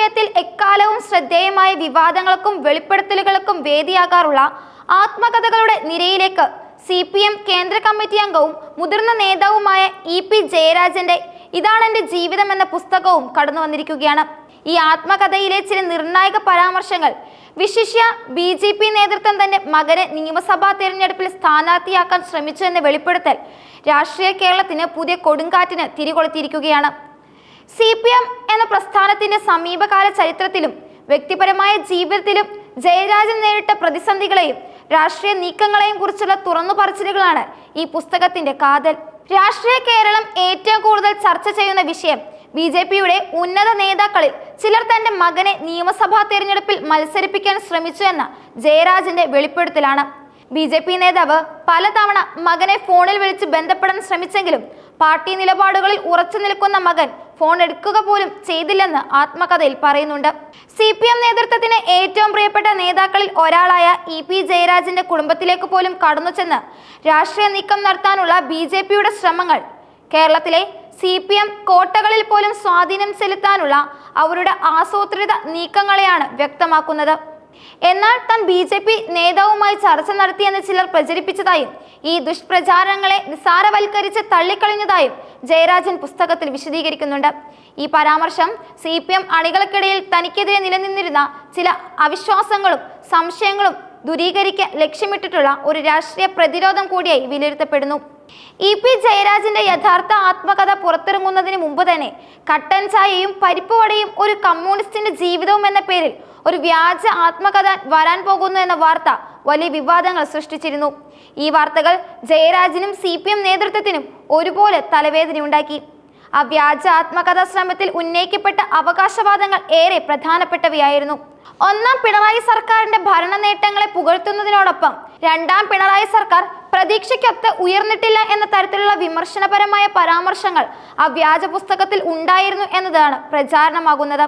വിഷയത്തിൽ എക്കാലവും ശ്രദ്ധേയമായ വിവാദങ്ങൾക്കും വെളിപ്പെടുത്തലുകൾക്കും വേദിയാകാറുള്ള ആത്മകഥകളുടെ നിരയിലേക്ക് CPM കേന്ദ്ര കമ്മിറ്റി അംഗവും മുതിർന്ന നേതാവുമായ EP ജയരാജന്റെ ഇതാണെന്റെ ജീവിതം എന്ന പുസ്തകവും കടന്നു വന്നിരിക്കുകയാണ്. ഈ ആത്മകഥയിലെ ചില നിർണായക പരാമർശങ്ങൾ, വിശിഷ്യ BJP നേതൃത്വം തന്റെ മകനെ നിയമസഭാ തെരഞ്ഞെടുപ്പിൽ സ്ഥാനാർത്ഥിയാക്കാൻ ശ്രമിച്ചു എന്ന വെളിപ്പെടുത്തൽ രാഷ്ട്രീയ കേരളത്തിന് പുതിയ കൊടുങ്കാറ്റിന് തിരികൊളുത്തിയിരിക്കുകയാണ്. CPM എന്ന പ്രസ്ഥാനത്തിന്റെ സമീപകാല ചരിത്രത്തിലും വ്യക്തിപരമായ ജീവിതത്തിലും ജയരാജൻ നേരിട്ട പ്രതിസന്ധികളെയും രാഷ്ട്രീയ നീക്കങ്ങളെയും കുറിച്ചുള്ള തുറന്നു പറച്ചിലുകളാണ് ഈ പുസ്തകത്തിന്റെ കാതൽ. രാഷ്ട്രീയ കേരളം ഏറ്റവും കൂടുതൽ ചർച്ച ചെയ്യുന്ന വിഷയം BJPയുടെ ഉന്നത നേതാക്കളിൽ ചിലർ തന്റെ മകനെ നിയമസഭാ തെരഞ്ഞെടുപ്പിൽ മത്സരിപ്പിക്കാൻ ശ്രമിച്ചു എന്ന ജയരാജന്റെ വെളിപ്പെടുത്തലാണ്. BJP നേതാവ് പലതവണ മകനെ ഫോണിൽ വിളിച്ച് ബന്ധപ്പെടാൻ ശ്രമിച്ചെങ്കിലും പാർട്ടി നിലപാടുകളിൽ ഉറച്ചു നിൽക്കുന്ന മകൻ ഫോൺ എടുക്കുക പോലും ചെയ്തില്ലെന്ന് ആത്മകഥയിൽ പറയുന്നുണ്ട്. CPM നേതൃത്വത്തിന് ഏറ്റവും പ്രിയപ്പെട്ട നേതാക്കളിൽ ഒരാളായ EP ജയരാജന്റെ കുടുംബത്തിലേക്ക് പോലും കടന്നു ചെന്ന് രാഷ്ട്രീയ നീക്കം നടത്താനുള്ള BJPയുടെ ശ്രമങ്ങൾ കേരളത്തിലെ CPM കോട്ടകളിൽ പോലും സ്വാധീനം ചെലുത്താനുള്ള അവരുടെ ആസൂത്രിത നീക്കങ്ങളെയാണ് വ്യക്തമാക്കുന്നത്. എന്നാൽ താൻ BJP നേതാവുമായി ചർച്ച നടത്തിയെന്ന് ചിലർ പ്രചരിപ്പിച്ചതായും ഈ ദുഷ്പ്രചാരണങ്ങളെ നിസ്സാരവൽക്കരിച്ച് തള്ളിക്കളഞ്ഞതായും ജയരാജൻ പുസ്തകത്തിൽ വിശദീകരിക്കുന്നുണ്ട്. ഈ പരാമർശം CPM അണികൾക്കിടയിൽ തനിക്കെതിരെ നിലനിന്നിരുന്ന ചില അവിശ്വാസങ്ങളും സംശയങ്ങളും ദൂരീകരിക്കാൻ ലക്ഷ്യമിട്ടിട്ടുള്ള ഒരു രാഷ്ട്രീയ പ്രതിരോധം കൂടിയായി വിലയിരുത്തപ്പെടുന്നു. EP ജയരാജന്റെ യഥാർത്ഥ ആത്മകഥ പുറത്തിറങ്ങുന്നതിന് മുമ്പ് തന്നെ കട്ടൻ ചായയും പരിപ്പുവടയും ഒരു കമ്മ്യൂണിസ്റ്റിന്റെ ജീവിതവും എന്ന പേരിൽ ഒരു വ്യാജ ആത്മകഥ വരാൻ പോകുന്നു എന്ന വാർത്ത വലിയ വിവാദങ്ങൾ സൃഷ്ടിച്ചിരുന്നു. ഈ വാർത്തകൾ ജയരാജനും CPM നേതൃത്വത്തിനും ഒരുപോലെ തലവേദനയുണ്ടാക്കി. ആ വ്യാജ ആത്മകഥാ ശ്രമത്തിൽ ഉന്നയിക്കപ്പെട്ട അവകാശവാദങ്ങൾ ഏറെ പ്രധാനപ്പെട്ടവയായിരുന്നു. ഒന്നാം പിണറായി സർക്കാരിന്റെ ഭരണ നേട്ടങ്ങളെ പുകഴ്ത്തുന്നതിനോടൊപ്പം രണ്ടാം പിണറായി സർക്കാർ പ്രതീക്ഷയ്ക്കൊത്ത് ഉയർന്നിട്ടില്ല എന്ന തരത്തിലുള്ള വിമർശനപരമായ പരാമർശങ്ങൾ ആ വ്യാജ പുസ്തകത്തിൽ ഉണ്ടായിരുന്നു എന്നതാണ് പ്രചാരണമാകുന്നത്.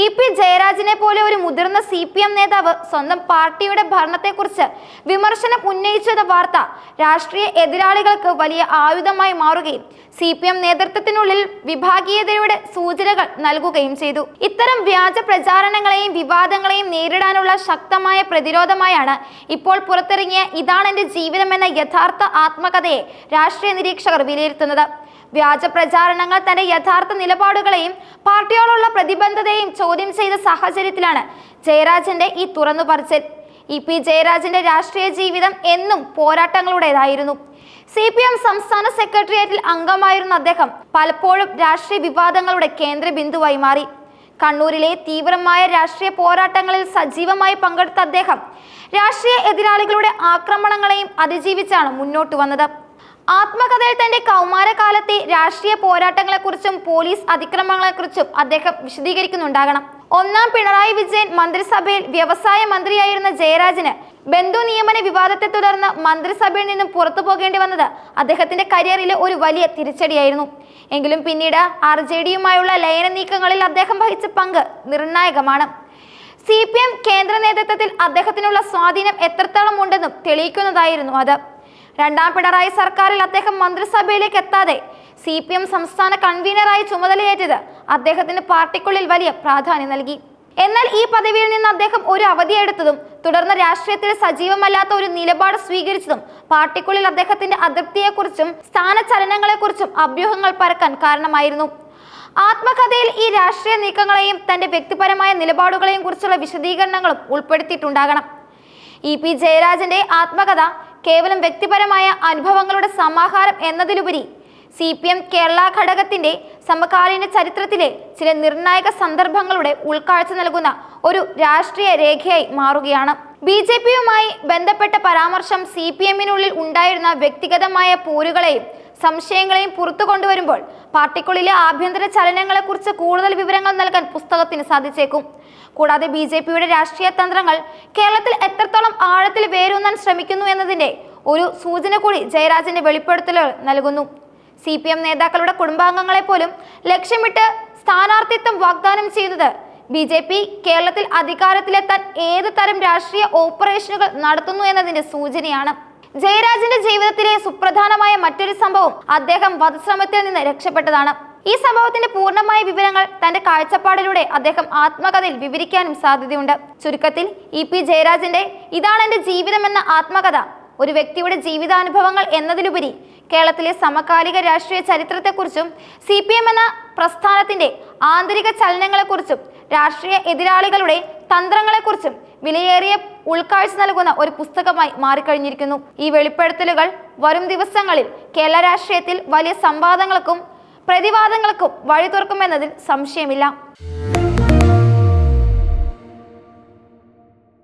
EP ജയരാജനെ പോലെ ഒരു മുതിർന്ന CPM നേതാവ് സ്വന്തം പാർട്ടിയുടെ ഭരണത്തെക്കുറിച്ച് വിമർശനം ഉന്നയിച്ചെന്ന വാർത്ത രാഷ്ട്രീയ എതിരാളികൾക്ക് വലിയ ആയുധമായി മാറുകയും CPM നേതൃത്വത്തിനുള്ളിൽ വിഭാഗീയതയുടെ സൂചനകൾ നൽകുകയും ചെയ്തു. ഇത്തരം വ്യാജ പ്രചാരണങ്ങളെയും വിവാദങ്ങളെയും നേരിടാനുള്ള ശക്തമായ പ്രതിരോധമായാണ് ഇപ്പോൾ പുറത്തിറങ്ങിയ ഇതാണെന്റെ ജീവിതം എന്ന യഥാർത്ഥ ആത്മകഥയെ രാഷ്ട്രീയ നിരീക്ഷകർ വിലയിരുത്തുന്നത്. വ്യാജ പ്രചാരണങ്ങൾ തന്റെ യഥാർത്ഥ നിലപാടുകളെയും പാർട്ടിയോടുള്ള പ്രതിബദ്ധതയെയും ചോദ്യം ചെയ്ത സാഹചര്യത്തിലാണ് ജയരാജന്റെ ഈ തുറന്നു പറച്ചിൽ. EP ജയരാജന്റെ രാഷ്ട്രീയ ജീവിതം എന്നും പോരാട്ടങ്ങളുടേതായിരുന്നു. CPM സംസ്ഥാന സെക്രട്ടേറിയറ്റിൽ അംഗമായിരുന്ന അദ്ദേഹം പലപ്പോഴും രാഷ്ട്രീയ വിവാദങ്ങളുടെ കേന്ദ്ര ബിന്ദുവായി മാറി. കണ്ണൂരിലെ തീവ്രമായ രാഷ്ട്രീയ പോരാട്ടങ്ങളിൽ സജീവമായി പങ്കെടുത്ത അദ്ദേഹം രാഷ്ട്രീയ എതിരാളികളുടെ ആക്രമണങ്ങളെയും അതിജീവിച്ചാണ് മുന്നോട്ട് വന്നത്. ആത്മകഥയിൽ തന്റെ കൗമാരകാലത്തെ രാഷ്ട്രീയ പോരാട്ടങ്ങളെക്കുറിച്ചും പോലീസ് അതിക്രമങ്ങളെക്കുറിച്ചും അദ്ദേഹം വിശദീകരിക്കുന്നുണ്ടാകണം. ഒന്നാം പിണറായി വിജയൻ മന്ത്രിസഭയിൽ വ്യവസായ മന്ത്രിയായിരുന്ന ജയരാജന് ബന്ധു നിയമന വിവാദത്തെ തുടർന്ന് മന്ത്രിസഭയിൽ നിന്നും പുറത്തു പോകേണ്ടി വന്നത് അദ്ദേഹത്തിന്റെ കരിയറിലെ ഒരു വലിയ തിരിച്ചടിയായിരുന്നു. എങ്കിലും പിന്നീട് RJDയുമായുള്ള ലയന നീക്കങ്ങളിൽ അദ്ദേഹം വഹിച്ച പങ്ക് നിർണായകമാണ്. CPM കേന്ദ്ര നേതൃത്വത്തിൽ അദ്ദേഹത്തിനുള്ള സ്വാധീനം എത്രത്തോളം ഉണ്ടെന്നും തെളിയിക്കുന്നതായിരുന്നു അത്. രണ്ടാം പിണറായി സർക്കാരിൽ അദ്ദേഹം മന്ത്രിസഭയിലേക്ക് എത്താതെ CPM സംസ്ഥാന കൺവീനറായി ചുമതലയേറ്റത് അദ്ദേഹത്തിന് പാർട്ടിക്കുള്ളിൽ വലിയ പ്രാധാന്യം നൽകി. എന്നാൽ ഈ പദവിയിൽ നിന്ന് അദ്ദേഹം ഒരു അവധിയെടുത്തതും തുടർന്ന് രാഷ്ട്രീയത്തിൽ സജീവമല്ലാത്ത ഒരു നിലപാട് സ്വീകരിച്ചതും പാർട്ടിക്കുള്ളിൽ അദ്ദേഹത്തിന്റെ അതൃപ്തിയെക്കുറിച്ചും സ്ഥാനചലനങ്ങളെക്കുറിച്ചും അഭ്യൂഹങ്ങൾ പരക്കാൻ കാരണമായിരുന്നു. ആത്മകഥയിൽ ഈ രാഷ്ട്രീയ നീക്കങ്ങളെയും തന്റെ വ്യക്തിപരമായ നിലപാടുകളെയും കുറിച്ചുള്ള വിശദീകരണങ്ങളും ഉൾപ്പെടുത്തിയിട്ടുണ്ടാകണം. EP ജയരാജന്റെ ആത്മകഥ കേവലം വ്യക്തിപരമായ അനുഭവങ്ങളുടെ സമാഹാരം എന്നതിലുപരി CPM കേരള ഘടകത്തിന്റെ സമകാലീന ചരിത്രത്തിലെ ചില നിർണായക സന്ദർഭങ്ങളുടെ ഉൾക്കാഴ്ച നൽകുന്ന ഒരു രാഷ്ട്രീയ രേഖയായി മാറുകയാണ്. BJPയുമായി ബന്ധപ്പെട്ട പരാമർശം CPMനുള്ളിൽ ഉണ്ടായിരുന്ന വ്യക്തിഗതമായ പോരുകളെയും സംശയങ്ങളെയും പുറത്തു കൊണ്ടുവരുമ്പോൾ പാർട്ടിക്കുള്ളിലെ ആഭ്യന്തര ചലനങ്ങളെക്കുറിച്ച് കൂടുതൽ വിവരങ്ങൾ നൽകാൻ പുസ്തകത്തിന് സാധിച്ചേക്കും. കൂടാതെ BJPയുടെ രാഷ്ട്രീയ തന്ത്രങ്ങൾ കേരളത്തിൽ എത്രത്തോളം ആഴത്തിൽ വേരൂന്നാൻ ശ്രമിക്കുന്നു എന്നതിന്റെ ഒരു സൂചന കൂടി ജയരാജന്റെ വെളിപ്പെടുത്തലുകൾ നൽകുന്നു. CPM നേതാക്കളുടെ കുടുംബാംഗങ്ങളെ പോലും ലക്ഷ്യമിട്ട് സ്ഥാനാർത്ഥിത്വം വാഗ്ദാനം ചെയ്യുന്നത് BJP കേരളത്തിൽ അധികാരത്തിലെത്താൻ ഏത് തരം രാഷ്ട്രീയ ഓപ്പറേഷനുകൾ നടത്തുന്നു എന്നതിന്റെ സൂചനയാണ്. ജയരാജന്റെ ജീവിതത്തിലെ സുപ്രധാനമായ മറ്റൊരു സംഭവം അദ്ദേഹം വധശ്രമത്തിൽ നിന്ന് രക്ഷപ്പെട്ടതാണ്. ഈ സംഭവത്തിന്റെ പൂർണ്ണമായ വിവരങ്ങൾ തന്റെ കാഴ്ചപ്പാടിലൂടെ അദ്ദേഹം ആത്മകഥയിൽ വിവരിക്കാനും സാധ്യതയുണ്ട്. ചുരുക്കത്തിൽ EP ജയരാജന്റെ ഇതാണ് എന്റെ ജീവിതം എന്ന ആത്മകഥ ഒരു വ്യക്തിയുടെ ജീവിതാനുഭവങ്ങൾ എന്നതിലുപരി കേരളത്തിലെ സമകാലിക രാഷ്ട്രീയ ചരിത്രത്തെക്കുറിച്ചും CPM എന്ന പ്രസ്ഥാനത്തിന്റെ ആന്തരിക ചലനങ്ങളെക്കുറിച്ചും രാഷ്ട്രീയ എതിരാളികളുടെ തന്ത്രങ്ങളെക്കുറിച്ചും വിലയേറിയ ഉൾക്കാഴ്ച നൽകുന്ന ഒരു പുസ്തകമായി മാറിക്കഴിഞ്ഞിരിക്കുന്നു. ഈ വെളിപ്പെടുത്തലുകൾ വരും ദിവസങ്ങളിൽ കേരള രാഷ്ട്രീയത്തിൽ വലിയ സംവാദങ്ങൾക്കും പ്രതിവാദങ്ങൾക്കും വഴി തുറക്കുമെന്നതിൽ സംശയമില്ല.